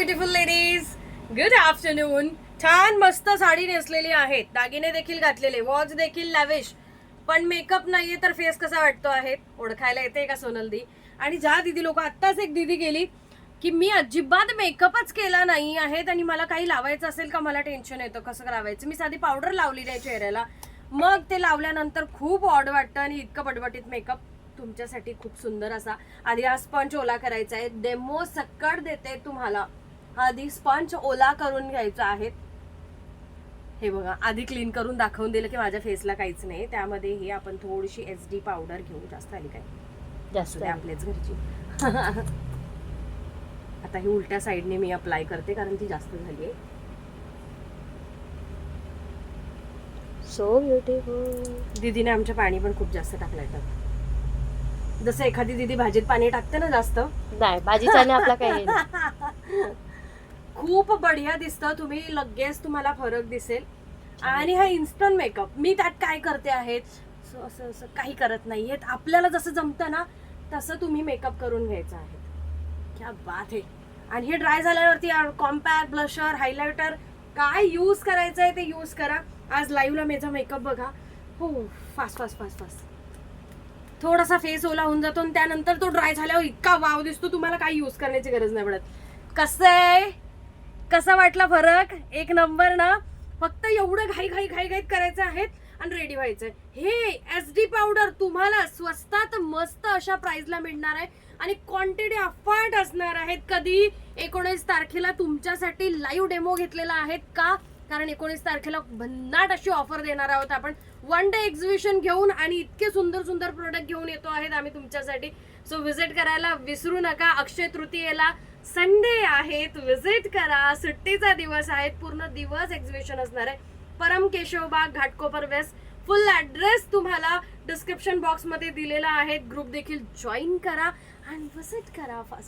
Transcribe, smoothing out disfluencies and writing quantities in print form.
Beautiful ladies, good afternoon. छान मस्त साडी नेसलेली आहे, दागिने देखील घातलेले, वॉच देखील लॅविश, पण मेकअप नाहीये तर फेस कसा वाटतो आहे ओळखायला येते का सोनलदी? आणि ज्या दीदी लोक, आत्ताच एक दीदी गेली की मी अजिबात मेकअपच केला नाही आहे आणि मला काही लावायचं असेल का मला टेन्शन येतं कसं लावायचं. मी साधी पावडर लावली नाही चेहऱ्याला, मग ते लावल्यानंतर खूप ऑड वाटतं आणि इतकं बटबटीत मेकअप तुमच्यासाठी खूप सुंदर असा. आधी हा स्पंज ओला करायचा आहे, डेमो सक्कड देते तुम्हाला. आधी स्पंज ओला करून घ्यायचा आहे. हे बघा, आधी क्लीन करून दाखवून दिलं की माझ्या फेसला काहीच नाही. त्यामध्ये हे आपण थोडीशी SD पावडर घेऊ, जास्त आली काय जास्त आपल्याच घरची. आता ही उलट्या साईडने मी अप्लाय करते कारण ती जास्त झाली आहे. So beautiful. दीदीने आमच्या पाणी पण खूप जास्त टाकलंय त्यात. जसं एखादी दीदी भाजीत पाणी टाकते ना जास्त, नाही भाजीचा आणि आपला काही नाही. खूप बढिया दिसतं. तुम्ही लगेच तुम्हाला फरक दिसेल. आणि हा इन्स्टंट मेकअप, मी त्यात काय करते आहे असं असं काही करत नाहीये. आपल्याला जसं जमतं ना तसं तुम्ही मेकअप करून घ्यायचं आहे. क्या बात आहे. आणि हे ड्राय झाल्यावरती कॉम्पॅक्ट, ब्लशर, हायलायटर काय यूज करायचं आहे ते यूज करा. आज लाईव्हला माझा मेकअप बघा, हो फास्ट फास्ट फास्ट फास्ट. थोडासा फेस ओला होऊन जातो आणि त्यानंतर तो ड्राय झाल्यावर इतका वाव दिसतो, तुम्हाला काही यूज करण्याची गरज नाही पडत. कसं आहे, कसा वाटला फरक? एक नंबर ना. फक्त एवढं घाई घाई घाई घाईत करायचं आहे आणि रेडी व्हायचंय. हे SD पावडर तुम्हाला स्वस्तात मस्त अशा प्राइसला मिळणार आहे आणि क्वांटिटी अफाट असणार आहेत. कधी 19 तारखेला तुमच्यासाठी लाईव्ह डेमो घेतलेला आहे का? कारण 19 तारखेला भन्नाट अशी ऑफर देणार आहोत आपण. 1 डे एक्झिबिशन घेऊन आणि इतके सुंदर सुंदर प्रोडक्ट घेऊन येतो आहेत आम्ही तुमच्यासाठी. सो विजिट करायला विसरू नका. अक्षय तृतीयेला संडे आहेत, विजिट करा. सुट्टीचा दिवस आहे, पूर्ण दिवस एक्झिबिशन असणार आहे. परम केशवबाग, घाटकोपर वेस्ट. फुल ऍड्रेस तुम्हाला डिस्क्रिप्शन बॉक्स मध्ये दिलेला आहे. ग्रुप देखील जॉईन करा आणि विजिट करा. फास्ट